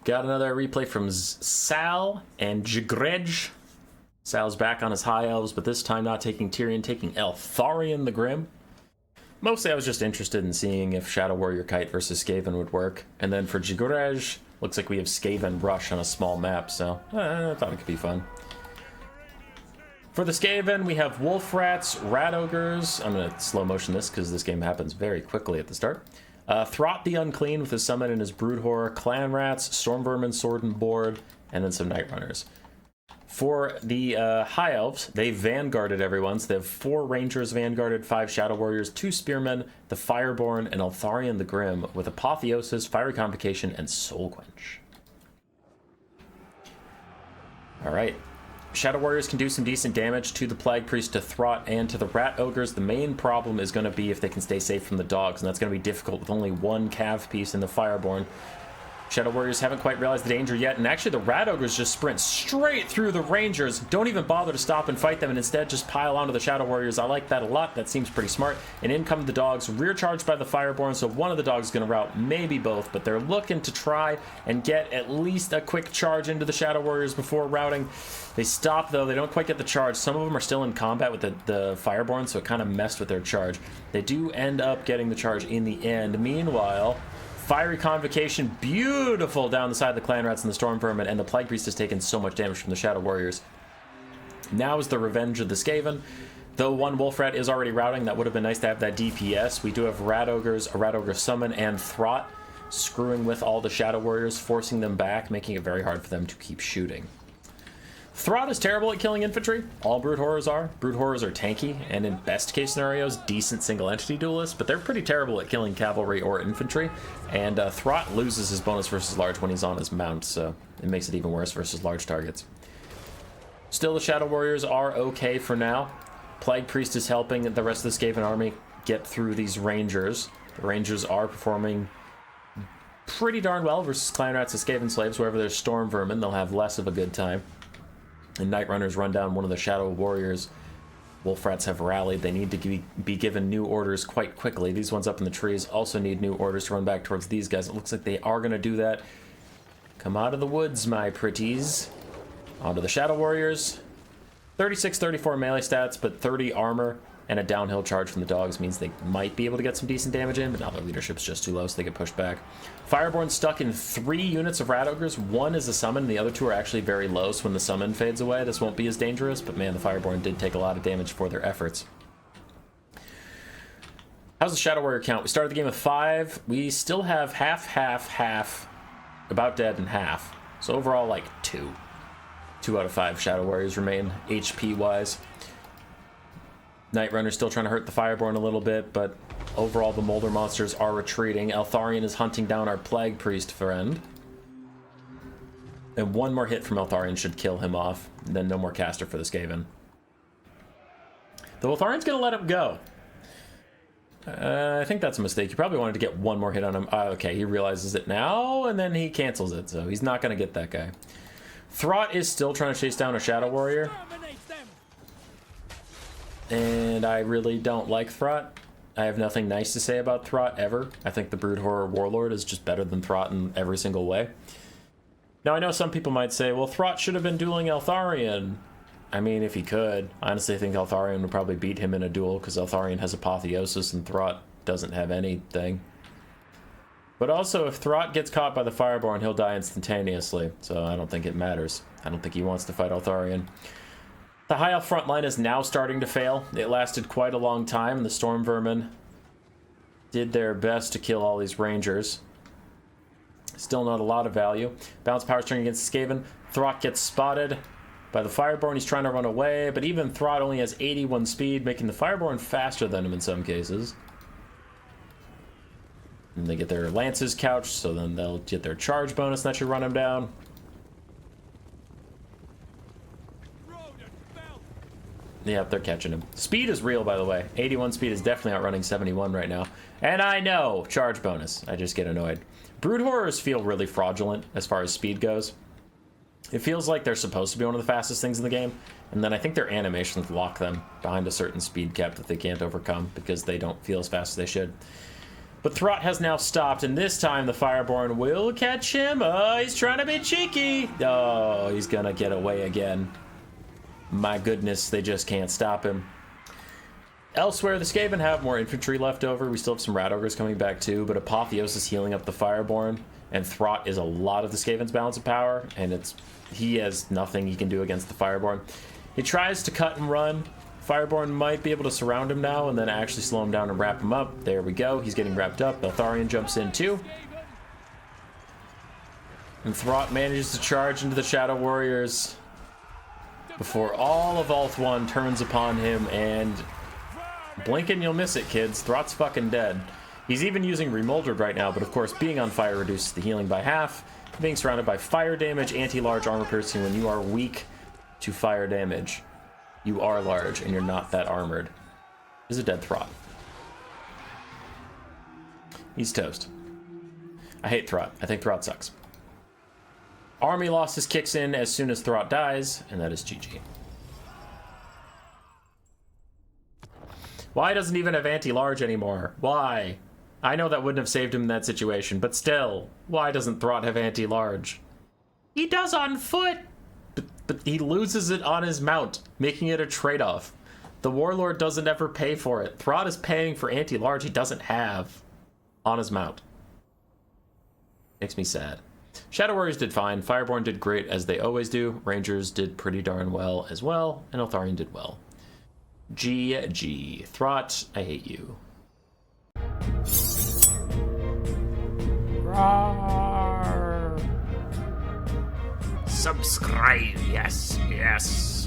Got another replay from Sal and Jigrej. Sal's back on his high elves, but this time not taking Tyrion, taking Eltharion the Grim. Mostly I was just interested in seeing if Shadow Warrior Kite versus Skaven would work. And then for Jigrej, looks like we have Skaven Rush on a small map, so I thought it could be fun. For the Skaven, we have Wolf Rats, Rat Ogres. I'm going to slow motion this because this game happens very quickly at the start. Throt the Unclean with his summon and his Brood Horror, Clan Rats, Storm Vermin, Sword and Board, and then some Night Runners. For the High Elves, they Vanguarded everyone, so they have 4 Rangers Vanguarded, 5 Shadow Warriors, 2 Spearmen, the Fireborn, and Eltharion the Grim, with Apotheosis, Fiery Convocation, and Soul Quench. Alright. Shadow Warriors can do some decent damage to the Plague Priest, to Throt, and to the Rat Ogres. The main problem is going to be if they can stay safe from the dogs, and that's going to be difficult with only 1 Cav piece in the Fireborn. Shadow Warriors haven't quite realized the danger yet, and actually the Rat Ogres just sprint straight through the Rangers, don't even bother to stop and fight them, and instead just pile onto the Shadow Warriors. I like that a lot. That seems pretty smart. And in come the dogs, rear charged by the Fireborn, so one of the dogs is going to route, maybe both, but they're looking to try and get at least a quick charge into the Shadow Warriors before routing. They stop, though. They don't quite get the charge. Some of them are still in combat with the Fireborn, so it kind of messed with their charge. They do end up getting the charge in the end. Meanwhile, Fiery Convocation, beautiful down the side of the Clan Rats and the Storm Vermin, and the Plague Priest has taken so much damage from the Shadow Warriors. Now is the revenge of the Skaven. Though 1 Wolf Rat is already routing, that would have been nice to have that DPS. We do have Rat Ogres, a Rat Ogre Summon, and Throt screwing with all the Shadow Warriors, forcing them back, making it very hard for them to keep shooting. Throt is terrible at killing infantry. All Brood Horrors are. Brood Horrors are tanky, and in best case scenarios, decent single entity duelists, but they're pretty terrible at killing cavalry or infantry. And Throt loses his bonus versus large when he's on his mount, so it makes it even worse versus large targets. Still, the Shadow Warriors are okay for now. Plague Priest is helping the rest of the Skaven army get through these Rangers. The Rangers are performing pretty darn well versus Clan Rats and Skaven Slaves. Wherever there's Storm Vermin, they'll have less of a good time. And Night Runners run down one of the Shadow Warriors. Wolf Rats have rallied. They need to be given new orders quite quickly. These ones up in the trees also need new orders to run back towards these guys. It looks like they are going to do that. Come out of the woods, my pretties. Onto the Shadow Warriors. 36, 34 melee stats, but 30 armor and a downhill charge from the dogs means they might be able to get some decent damage in, but now their leadership's just too low, so they get pushed back. Fireborn stuck in 3 units of Rat Ogres. 1 is a summon, the other 2 are actually very low, so when the summon fades away, this won't be as dangerous, but man, the Fireborn did take a lot of damage for their efforts. How's the Shadow Warrior count? We started the game with 5. We still have half, about dead, and half. So overall, like 2. 2 out of 5 Shadow Warriors remain, HP-wise. Night Runner's still trying to hurt the Fireborn a little bit, but overall the Molder monsters are retreating. Eltharion is hunting down our Plague Priest friend. And 1 more hit from Eltharion should kill him off. And then no more caster for the Skaven. Though Eltharion's going to let him go. I think that's a mistake. He probably wanted to get 1 more hit on him. Okay, he realizes it now, and then he cancels it, so he's not going to get that guy. Throt is still trying to chase down a Shadow Warrior. And I really don't like Throt. I have nothing nice to say about Throt ever. I think the Brood Horror Warlord is just better than Throt in every single way. Now, I know some people might say, well, Throt should have been dueling Eltharion. I mean, if he could. Honestly, I think Eltharion would probably beat him in a duel, because Eltharion has Apotheosis and Throt doesn't have anything. But also, if Throt gets caught by the Fireborn, he'll die instantaneously, so I don't think it matters. I don't think he wants to fight Eltharion. The High Elf front line is now starting to fail. It lasted quite a long time. The Storm Vermin did their best to kill all these Rangers. Still not a lot of value. Balance power's turning against Skaven. Throt gets spotted by the Fireborn. He's trying to run away, but even Throt only has 81 speed, making the Fireborn faster than him in some cases. And they get their lances couched, so then they'll get their charge bonus, and that should run him down. Yep, they're catching him. Speed is real, by the way. 81 speed is definitely outrunning 71 right now. And I know, charge bonus. I just get annoyed. Brood Horrors feel really fraudulent as far as speed goes. It feels like they're supposed to be one of the fastest things in the game, and then I think their animations lock them behind a certain speed cap that they can't overcome because they don't feel as fast as they should. But Throt has now stopped, and this time the Fireborn will catch him. Oh, he's trying to be cheeky. Oh, he's gonna get away again. My goodness, they just can't stop him. Elsewhere, the Skaven have more infantry left over. We still have some Rat Ogres coming back too, but Apotheos is healing up the Fireborn, and Throt is a lot of the Skaven's balance of power, and he has nothing he can do against the Fireborn. He tries to cut and run. Fireborn might be able to surround him now and then actually slow him down and wrap him up. There we go. He's getting wrapped up. Beltharion jumps in too. And Throt manages to charge into the Shadow Warriors before all of Ulthuan turns upon him, and blink and you'll miss it, kids. Throt's fucking dead. He's even using Remolded right now, but of course being on fire reduces the healing by half. Being surrounded by fire damage, anti-large armor piercing. When you are weak to fire damage, you are large and you're not that armored. This is a dead Throt. He's toast. I hate Throt. I think Throt sucks. Army losses kicks in as soon as Throt dies, and that is GG. Why doesn't he even have anti-large anymore? Why? I know that wouldn't have saved him in that situation, but still, why doesn't Throt have anti-large? He does on foot, but he loses it on his mount, making it a trade-off. The Warlord doesn't ever pay for it. Throt is paying for anti-large he doesn't have on his mount. Makes me sad. Shadow Warriors did fine. Fireborn did great, as they always do. Rangers did pretty darn well as well, and Eltharion did well. GG. Throt, I hate you. Roar. Subscribe, yes, yes.